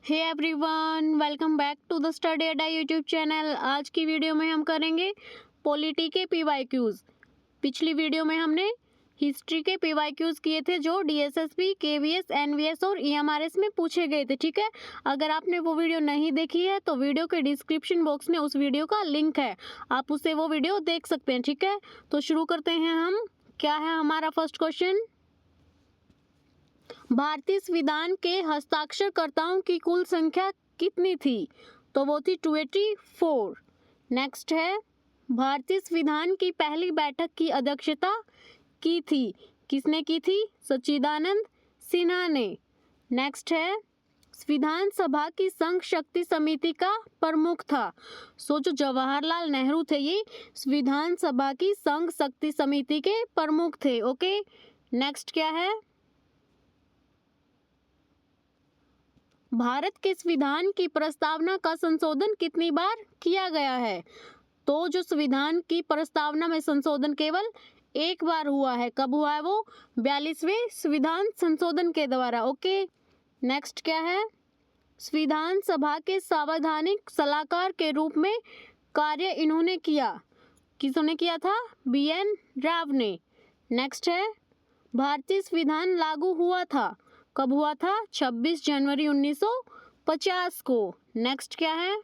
Hey everyone, welcome back to the study adda YouTube channel. आज की video में हम करेंगे पॉलिटी के पीवाईक्यूज। पिछली वीडियो में हमने हिस्ट्री के पीवाईक्यूज किए थे जो डीएसएसबी, केवीएस, एनवीएस और ईएमआरएस में पूछे गए थे। ठीक है, अगर आपने वो वीडियो नहीं देखी है तो वीडियो के डिस्क्रिप्शन बॉक्स में उस वीडियो का लिंक है, आप उससे वो वीडियो देख सकते हैं। ठीक है, तो शुरू करते हैं हम। क्या है हमारा फर्स्ट क्वेश्चन? भारतीय संविधान के हस्ताक्षरकर्ताओं की कुल संख्या कितनी थी? तो वो थी 284। नेक्स्ट है, भारतीय संविधान की पहली बैठक की अध्यक्षता की थी, किसने की थी? सच्चिदानंद सिन्हा ने। नेक्स्ट है, संविधान सभा की संघ शक्ति समिति का प्रमुख था। सो जो जवाहरलाल नेहरू थे ये संविधान सभा की संघ शक्ति समिति के प्रमुख थे। ओके, नेक्स्ट क्या है? भारत के संविधान की प्रस्तावना का संशोधन कितनी बार किया गया है? तो जो संविधान की प्रस्तावना में संशोधन केवल एक बार हुआ है। कब हुआ है वो? 42वें संविधान संशोधन के द्वारा। ओके, नेक्स्ट क्या है? संविधान सभा के संवैधानिक सलाहकार के रूप में कार्य इन्होंने किया, किसने किया था? BN राव ने। नेक्स्ट है, भारतीय संविधान लागू हुआ था, कब हुआ था? 26 जनवरी 1950 को। नेक्स्ट क्या है?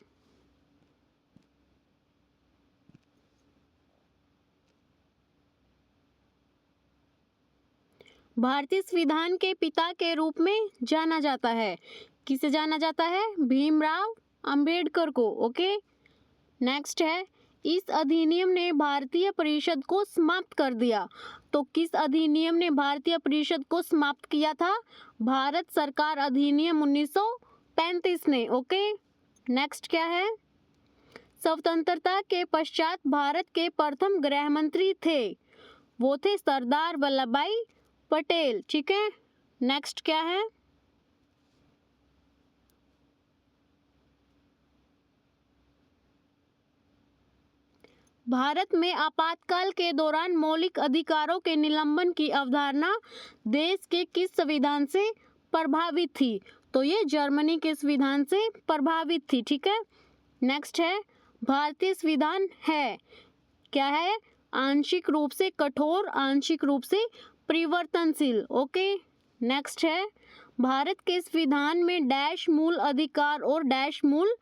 भारतीय संविधान के पिता के रूप में जाना जाता है, किसे जाना जाता है? भीमराव अंबेडकर को। ओके, नेक्स्ट है, इस अधिनियम ने भारतीय परिषद को समाप्त कर दिया। तो किस अधिनियम ने भारतीय परिषद को समाप्त किया था? भारत सरकार अधिनियम 1935 ने। ओके, नेक्स्ट क्या है? स्वतंत्रता के पश्चात भारत के प्रथम गृह मंत्री थे, वो थे सरदार वल्लभ भाई पटेल। ठीक है, नेक्स्ट क्या है? भारत में आपातकाल के दौरान मौलिक अधिकारों के निलंबन की अवधारणा देश के किस संविधान से प्रभावित थी? तो ये जर्मनी के संविधान से प्रभावित थी। ठीक है, नेक्स्ट है, भारतीय संविधान है क्या है? आंशिक रूप से कठोर, आंशिक रूप से परिवर्तनशील। ओके, नेक्स्ट है, भारत के संविधान में डैश मूल अधिकार और डैश मूल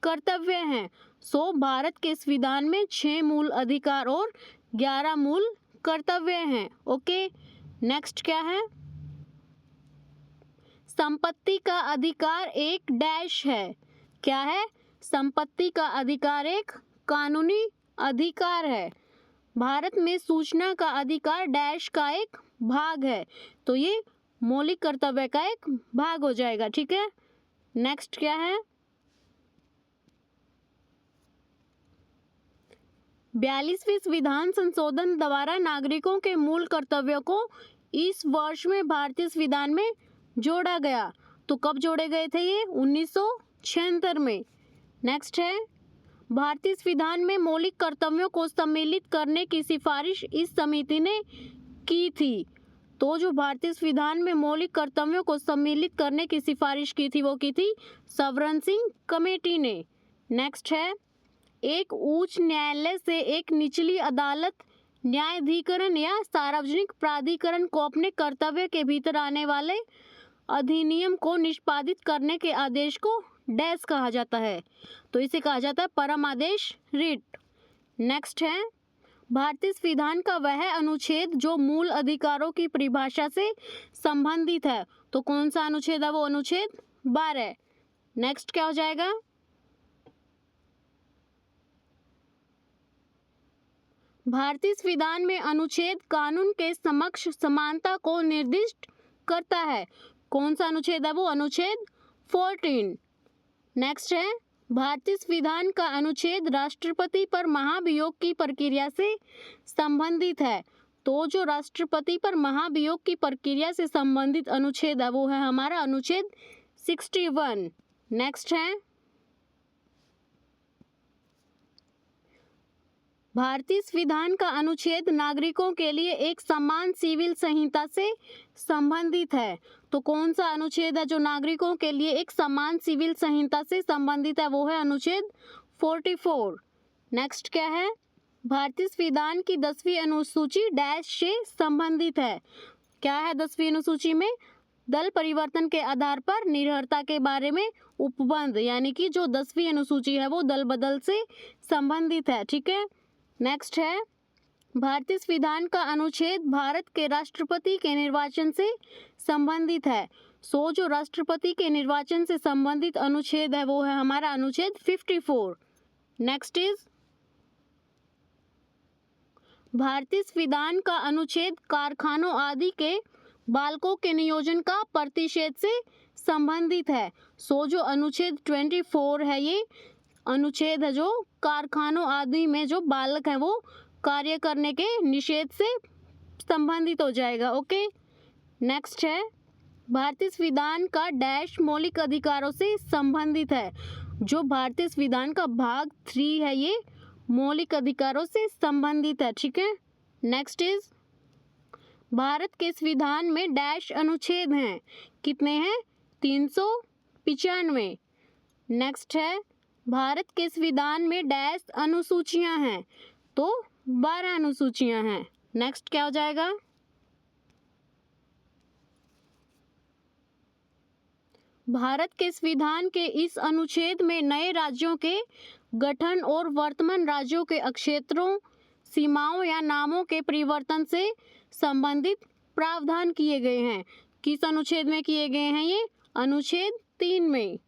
कर्तव्य हैं। सो भारत के संविधान में 6 मूल अधिकार और 11 मूल कर्तव्य हैं। ओके, नेक्स्ट क्या है? संपत्ति का अधिकार एक डैश है, क्या है? संपत्ति का अधिकार एक कानूनी अधिकार है। भारत में सूचना का अधिकार डैश का एक भाग है, तो ये मौलिक कर्तव्य का एक भाग हो जाएगा। ठीक है, नेक्स्ट क्या है? 42वें संविधान संशोधन द्वारा नागरिकों के मूल कर्तव्यों को इस वर्ष में भारतीय संविधान में जोड़ा गया। तो कब जोड़े गए थे ये? 1976 में। नेक्स्ट है, भारतीय संविधान में मौलिक कर्तव्यों को सम्मिलित करने की सिफारिश इस समिति ने की थी। तो जो भारतीय संविधान में मौलिक कर्तव्यों को सम्मिलित करने की सिफारिश की थी वो की थी सवर्ण सिंह कमेटी ने। नेक्स्ट है, एक उच्च न्यायालय से एक निचली अदालत न्यायाधिकरण या सार्वजनिक प्राधिकरण को अपने कर्तव्य के भीतर आने वाले अधिनियम को निष्पादित करने के आदेश को डैश कहा जाता है, तो इसे कहा जाता है परम आदेश, रिट। नेक्स्ट है, भारतीय संविधान का वह अनुच्छेद जो मूल अधिकारों की परिभाषा से संबंधित है, तो कौन सा अनुच्छेद है वो? अनुच्छेद 12। नेक्स्ट क्या हो जाएगा? भारतीय संविधान में अनुच्छेद कानून के समक्ष समानता को निर्दिष्ट करता है, कौन सा अनुच्छेद है वो? अनुच्छेद 14। नेक्स्ट है, भारतीय संविधान का अनुच्छेद राष्ट्रपति पर महाभियोग की प्रक्रिया से संबंधित है, तो जो राष्ट्रपति पर महाभियोग की प्रक्रिया से संबंधित अनुच्छेद है वो है हमारा अनुच्छेद 61। नेक्स्ट है, भारतीय संविधान का अनुच्छेद नागरिकों के लिए एक समान सिविल संहिता से संबंधित है। तो कौन सा अनुच्छेद है जो नागरिकों के लिए एक समान सिविल संहिता से संबंधित है? वो है अनुच्छेद 44। नेक्स्ट क्या है? भारतीय संविधान की 10वीं अनुसूची डैश से संबंधित है। क्या है 10वीं अनुसूची में? दल परिवर्तन के आधार पर निर्भरता के बारे में उपबंध, यानी कि जो 10वीं अनुसूची है वो दल बदल से संबंधित है। ठीक है। नेक्स्ट है, भारतीय संविधान का अनुच्छेद भारत के राष्ट्रपति के निर्वाचन से संबंधित है। सो जो राष्ट्रपति के निर्वाचन से संबंधित अनुच्छेद है वो है हमारा अनुच्छेद 54। नेक्स्ट इज, भारतीय संविधान का अनुच्छेद कारखानों आदि के बालकों के नियोजन का प्रतिषेध से संबंधित है। सो जो अनुच्छेद 24 है ये अनुच्छेद है जो कारखानों आदि में जो बालक हैं वो कार्य करने के निषेध से संबंधित हो जाएगा। ओके। नेक्स्ट है, भारतीय संविधान का डैश मौलिक अधिकारों से संबंधित है। जो भारतीय संविधान का भाग 3 है ये मौलिक अधिकारों से संबंधित है। ठीक है। नेक्स्ट इज, भारत के संविधान में डैश अनुच्छेद हैं। कितने हैं? 395। नेक्स्ट है, भारत के संविधान में डैश अनुसूचियां हैं। तो 12 अनुसूचियां हैं। नेक्स्ट क्या हो जाएगा? भारत के संविधान के इस अनुच्छेद में नए राज्यों के गठन और वर्तमान राज्यों के अक्षेत्रों, सीमाओं या नामों के परिवर्तन से संबंधित प्रावधान किए गए हैं। किस अनुच्छेद में किए गए हैं ये? अनुच्छेद 3 में।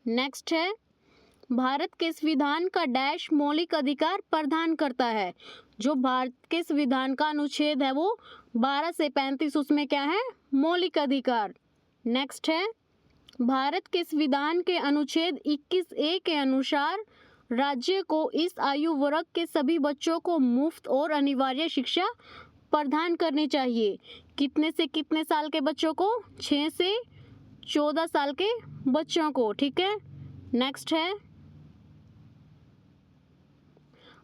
नेक्स्ट है, भारत के संविधान का डैश मौलिक अधिकार प्रदान करता है। जो भारत के संविधान का अनुच्छेद है वो 12 से 35, उसमें क्या है? मौलिक अधिकार। नेक्स्ट है, भारत के संविधान के अनुच्छेद 21A के अनुसार राज्य को इस आयु वर्ग के सभी बच्चों को मुफ्त और अनिवार्य शिक्षा प्रदान करनी चाहिए। कितने से कितने साल के बच्चों को? 6 से 14 साल के बच्चों को। ठीक है। नेक्स्ट है,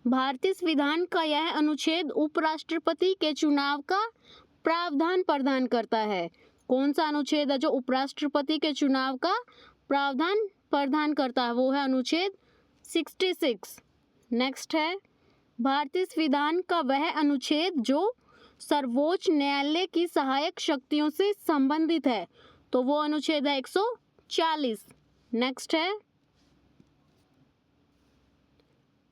भारतीय संविधान का यह अनुच्छेद उपराष्ट्रपति के चुनाव का प्रावधान प्रदान करता है। कौन सा अनुच्छेद है जो उपराष्ट्रपति के चुनाव का प्रावधान प्रदान करता है? वो है अनुच्छेद 66। नेक्स्ट है, भारतीय संविधान का वह अनुच्छेद जो सर्वोच्च न्यायालय की सहायक शक्तियों से संबंधित है। तो वो अनुच्छेद है 140। नेक्स्ट है,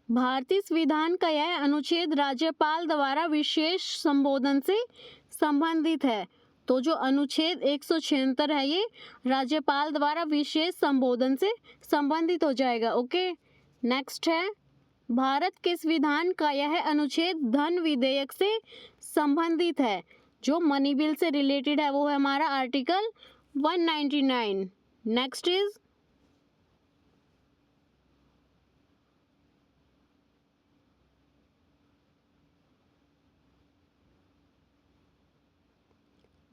भारतीय संविधान का यह अनुच्छेद राज्यपाल द्वारा विशेष संबोधन से संबंधित है। तो जो अनुच्छेद 176 है ये राज्यपाल द्वारा विशेष संबोधन से संबंधित हो जाएगा। ओके। नेक्स्ट है, भारत के संविधान का यह अनुच्छेद धन विधेयक से संबंधित है। जो मनी बिल से रिलेटेड है वो है हमारा आर्टिकल 199। नेक्स्ट इज,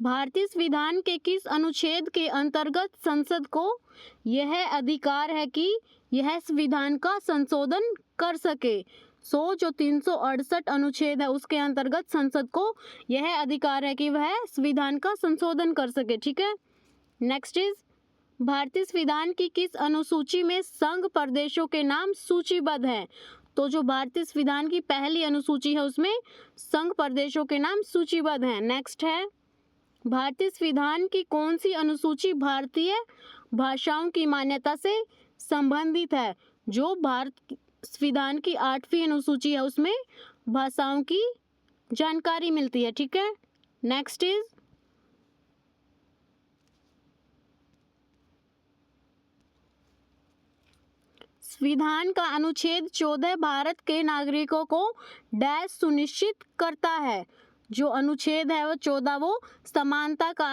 भारतीय संविधान के किस अनुच्छेद के अंतर्गत संसद को यह अधिकार है कि यह संविधान का संशोधन कर सके? सो जो 368 अनुच्छेद है उसके अंतर्गत संसद को यह अधिकार है कि वह संविधान का संशोधन कर सके। ठीक है। नेक्स्ट इज, भारतीय संविधान की किस अनुसूची में संघ प्रदेशों के नाम सूचीबद्ध हैं? तो जो भारतीय संविधान की पहली अनुसूची है उसमें संघ प्रदेशों के नाम सूचीबद्ध हैं। नेक्स्ट है, भारतीय संविधान की कौन सी अनुसूची भारतीय भाषाओं की मान्यता से संबंधित है? जो भारत संविधान की 8वीं अनुसूची है उसमें भाषाओं की जानकारी मिलती है। ठीक है। नेक्स्ट इज, संविधान का अनुच्छेद 14 भारत के नागरिकों को डैश सुनिश्चित करता है। जो अनुच्छेद है वो 14 वो समानता का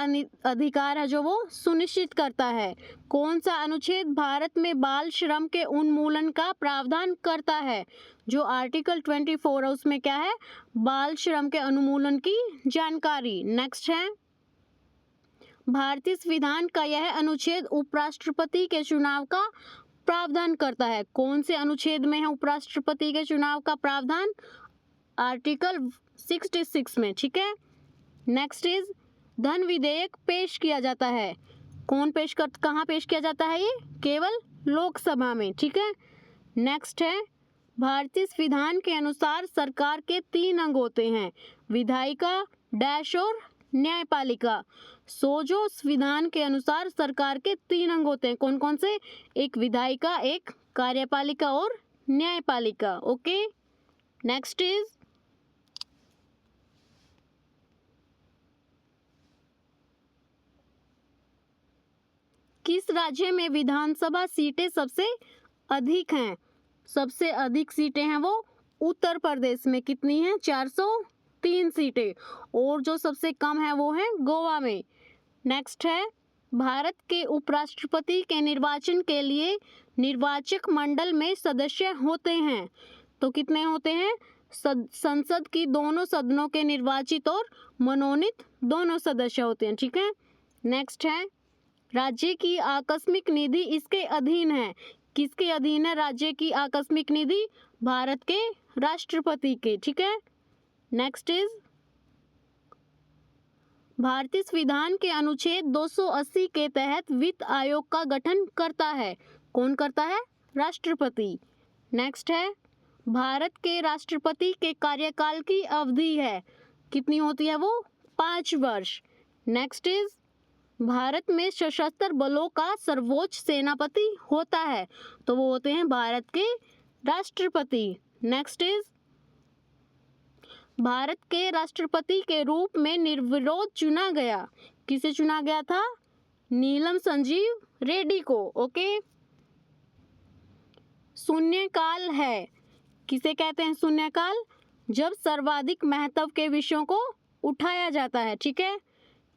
अधिकार है जो वो सुनिश्चित करता है। कौन सा अनुच्छेद भारत में बाल श्रम के उन्मूलन का प्रावधान करता है? जो आर्टिकल 24 है उसमें क्या है? बाल श्रम के उन्मूलन की जानकारी। नेक्स्ट है, भारतीय संविधान का यह अनुच्छेद उपराष्ट्रपति के चुनाव का प्रावधान करता है। कौन से अनुच्छेद में है उपराष्ट्रपति के चुनाव का प्रावधान? आर्टिकल 66 में, ठीक है। नेक्स्ट इज धन विधेयक पेश किया जाता है। कहाँ पेश किया जाता है ये? केवल लोकसभा में, ठीक है। नेक्स्ट है भारतीय संविधान के अनुसार सरकार के 3 अंग होते हैं, विधायिका डैश और न्यायपालिका। जो संविधान के अनुसार सरकार के 3 अंग होते हैं, कौन कौन से? एक विधायिका, एक कार्यपालिका और न्यायपालिका। ओके, नेक्स्ट इज किस राज्य में विधानसभा सीटें सबसे अधिक हैं? सबसे अधिक सीटें हैं वो उत्तर प्रदेश में। कितनी हैं? 403 सीटें। और जो सबसे कम है वो है गोवा में। नेक्स्ट है भारत के उपराष्ट्रपति के निर्वाचन के लिए निर्वाचक मंडल में सदस्य होते हैं। तो कितने होते हैं? संसद की दोनों सदनों के निर्वाचित और मनोनीत दोनों सदस्य होते हैं, ठीक है। नेक्स्ट है राज्य की आकस्मिक निधि इसके अधीन है। किसके अधीन है राज्य की आकस्मिक निधि? भारत के राष्ट्रपति के, ठीक है। नेक्स्ट इज भारतीय संविधान के अनुच्छेद 280 के तहत वित्त आयोग का गठन करता है। कौन करता है? राष्ट्रपति। नेक्स्ट है भारत के राष्ट्रपति के कार्यकाल की अवधि है, कितनी होती है वो? 5 वर्ष। नेक्स्ट इज भारत में सशस्त्र बलों का सर्वोच्च सेनापति होता है, तो वो होते हैं भारत के राष्ट्रपति। नेक्स्ट इज भारत के राष्ट्रपति के रूप में निर्विरोध चुना गया। किसे चुना गया था? नीलम संजीव रेड्डी को। ओके, शून्यकाल है। किसे कहते हैं शून्यकाल? जब सर्वाधिक महत्व के विषयों को उठाया जाता है, ठीक है।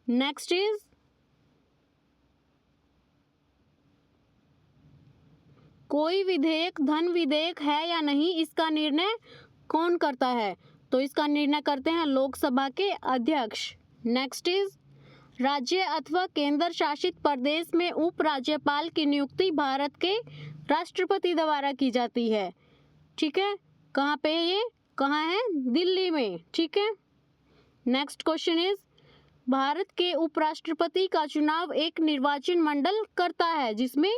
नेक्स्ट इज कोई विधेयक धन विधेयक है या नहीं, इसका निर्णय कौन करता है? तो इसका निर्णय करते हैं लोकसभा के अध्यक्ष। नेक्स्ट इज राज्य अथवा केंद्र शासित प्रदेश में उपराज्यपाल की नियुक्ति भारत के राष्ट्रपति द्वारा की जाती है, ठीक है। कहाँ पे है ये? कहाँ है? दिल्ली में, ठीक है। नेक्स्ट क्वेश्चन इज भारत के उपराष्ट्रपति का चुनाव एक निर्वाचन मंडल करता है जिसमें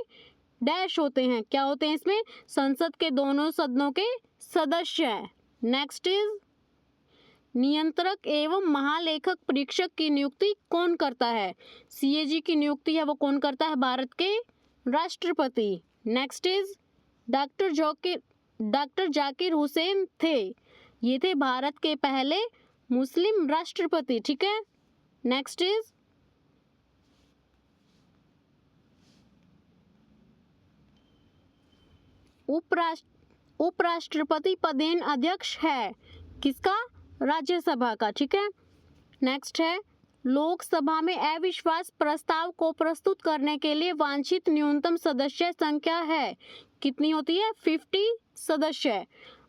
डैश होते हैं। क्या होते हैं इसमें? संसद के दोनों सदनों के सदस्य हैं। नेक्स्ट इज नियंत्रक एवं महालेखक परीक्षक की नियुक्ति कौन करता है? सीएजी की नियुक्ति है वो कौन करता है? भारत के राष्ट्रपति। Next is doctor Zakir Hussain थे, ये थे भारत के पहले मुस्लिम राष्ट्रपति, ठीक है। नेक्स्ट इज उपराष्ट्रपति पदेन अध्यक्ष है किसका? राज्यसभा का, ठीक है। नेक्स्ट है लोकसभा में अविश्वास प्रस्ताव को प्रस्तुत करने के लिए वांछित न्यूनतम सदस्य संख्या है, कितनी होती है? 50 सदस्य।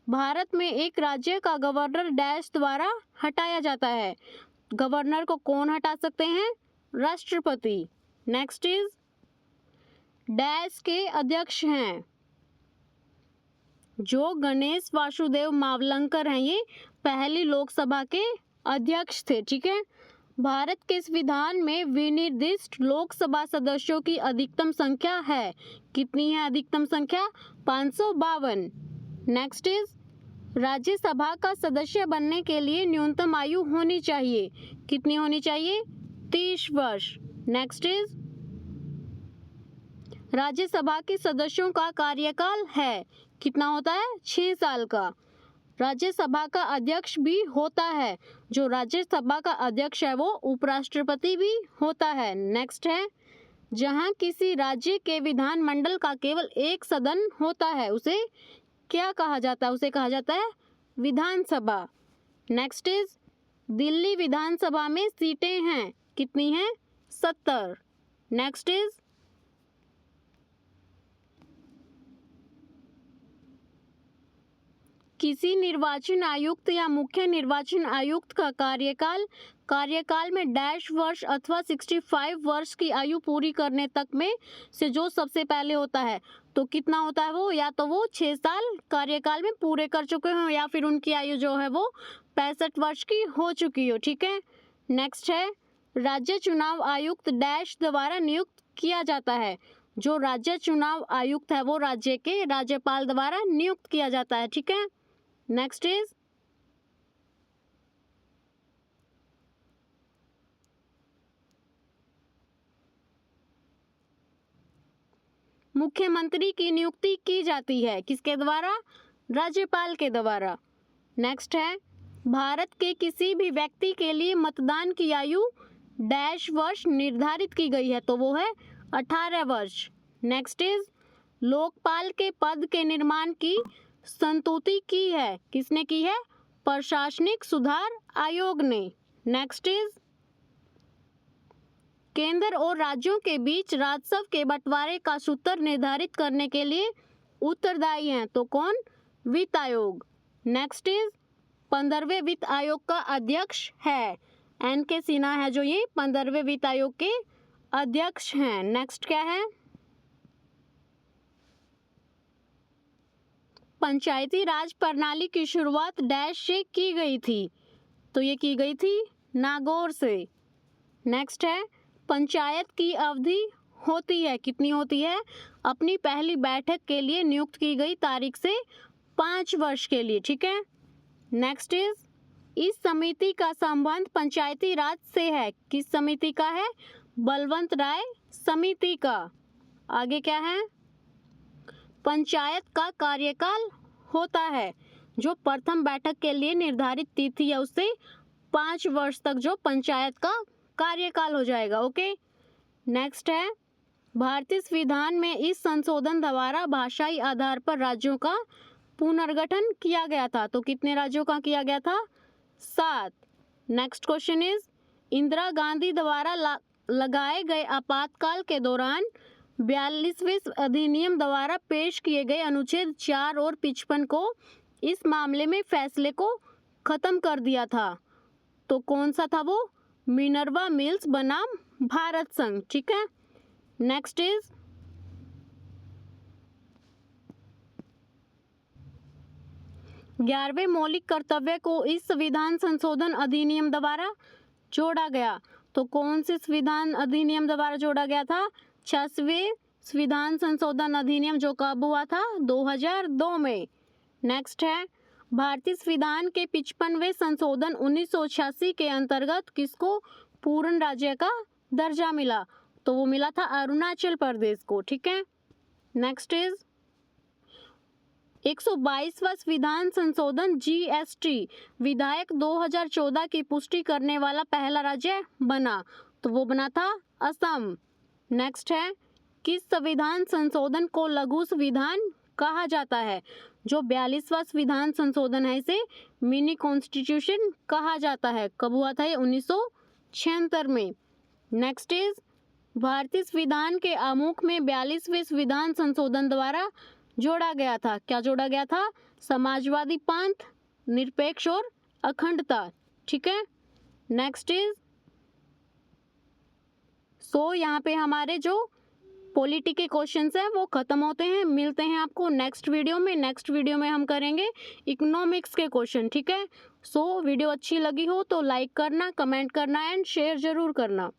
भारत में एक राज्य का गवर्नर डैश द्वारा हटाया जाता है। गवर्नर को कौन हटा सकते हैं? राष्ट्रपति। नेक्स्ट इज डैश के अध्यक्ष हैं जो गणेश वासुदेव मावलंकर हैं, ये पहली लोकसभा के अध्यक्ष थे, ठीक है। भारत के संविधान में विनिर्दिष्ट लोकसभा सदस्यों की अधिकतम संख्या है, कितनी है अधिकतम संख्या? 552। नेक्स्ट इज राज्यसभा का सदस्य बनने के लिए न्यूनतम आयु होनी चाहिए, कितनी होनी चाहिए? 30 वर्ष। नेक्स्ट इज राज्यसभा के सदस्यों का कार्यकाल है, कितना होता है? 6 साल का। राज्यसभा का अध्यक्ष भी होता है, जो राज्यसभा का अध्यक्ष है वो उपराष्ट्रपति भी होता है। नेक्स्ट है जहां किसी राज्य के विधानमंडल का केवल एक सदन होता है उसे क्या कहा जाता है? उसे कहा जाता है विधानसभा। नेक्स्ट इज दिल्ली विधानसभा में सीटें हैं, कितनी हैं? 70। नेक्स्ट इज किसी निर्वाचन आयुक्त या मुख्य निर्वाचन आयुक्त का कार्यकाल में डैश वर्ष अथवा 65 वर्ष की आयु पूरी करने तक में से जो सबसे पहले होता है, तो कितना होता है वो, या तो वो 6 साल कार्यकाल में पूरे कर चुके हो या फिर उनकी आयु जो है वो 65 वर्ष की हो चुकी हो। ठीक है, नेक्स्ट है राज्य चुनाव आयुक्त डैश द्वारा नियुक्त किया जाता है। जो राज्य चुनाव आयुक्त है वो राज्य के राज्यपाल द्वारा नियुक्त किया जाता है। ठीक है, नेक्स्ट इज मुख्यमंत्री की नियुक्ति की जाती है किसके द्वारा, राज्यपाल के द्वारा। नेक्स्ट है भारत के किसी भी व्यक्ति के लिए मतदान की आयु डैश वर्ष निर्धारित की गई है, तो वो है 18 वर्ष। नेक्स्ट इज लोकपाल के पद के निर्माण की संस्तुति की है, किसने की है, प्रशासनिक सुधार आयोग ने। नेक्स्ट इज केंद्र और राज्यों के बीच राजस्व के बंटवारे का सूत्र निर्धारित करने के लिए उत्तरदायी हैं, तो कौन, वित्त आयोग। नेक्स्ट इज 15वें वित्त आयोग का अध्यक्ष है एन.के. सिन्हा है, जो ये 15वें वित्त आयोग के अध्यक्ष हैं। नेक्स्ट क्या है, पंचायती राज प्रणाली की शुरुआत डैश से की गई थी, तो ये की गई थी नागौर से। नेक्स्ट है पंचायत की अवधि होती है, कितनी होती है, अपनी पहली बैठक के लिए नियुक्त की गई तारीख से 5 वर्ष के लिए। ठीक है, नेक्स्ट इस समिति का संबंध पंचायती राज से है, किस समिति का है, बलवंत राय समिति का। आगे क्या है, पंचायत का कार्यकाल होता है जो प्रथम बैठक के लिए निर्धारित तिथि है उससे 5 वर्ष तक जो पंचायत का कार्यकाल हो जाएगा। ओके, नेक्स्ट है भारतीय संविधान में इस संशोधन द्वारा भाषाई आधार पर राज्यों का पुनर्गठन किया गया था, तो कितने राज्यों का किया गया था, 7। Next question is Indira Gandhi द्वारा लगाए गए आपातकाल के दौरान 42वें अधिनियम द्वारा पेश किए गए अनुच्छेद 4 और 55 को इस मामले में फैसले को खत्म कर दिया था, तो कौन सा था वो, मिनर्वा मिल्स बनाम भारत संघ। ठीक है, नेक्स्ट इज 11वें मौलिक कर्तव्य को इस संविधान संशोधन अधिनियम द्वारा जोड़ा गया, तो कौन से संविधान अधिनियम द्वारा जोड़ा गया था, 86वें संविधान संशोधन अधिनियम, जो कब हुआ था, 2002 में। नेक्स्ट है भारतीय संविधान के 55वें संशोधन 1986 के अंतर्गत किसको पूर्ण राज्य का दर्जा मिला, तो वो मिला था अरुणाचल प्रदेश को। ठीक है, नेक्स्ट इज 122वां संविधान संशोधन जीएसटी विधायक 2014 की पुष्टि करने वाला पहला राज्य बना, तो वो बना था असम। नेक्स्ट है किस संविधान संशोधन को लघु संविधान कहा जाता है, जो 42वां संविधान संशोधन है इसे मिनी कॉन्स्टिट्यूशन कहा जाता है, कब हुआ था ये, 1976 में। नेक्स्ट इज भारतीय संविधान के आमुख में 42वें संविधान संशोधन द्वारा जोड़ा गया था, क्या जोड़ा गया था, समाजवादी पंथ, निरपेक्ष और अखंडता। ठीक है, नेक्स्ट इज यहाँ पे हमारे जो पॉलिटी के क्वेश्चंस हैं वो खत्म होते हैं। मिलते हैं आपको नेक्स्ट वीडियो में। नेक्स्ट वीडियो में हम करेंगे इकोनॉमिक्स के क्वेश्चन। ठीक है, वीडियो अच्छी लगी हो तो लाइक करना, कमेंट करना एंड शेयर जरूर करना।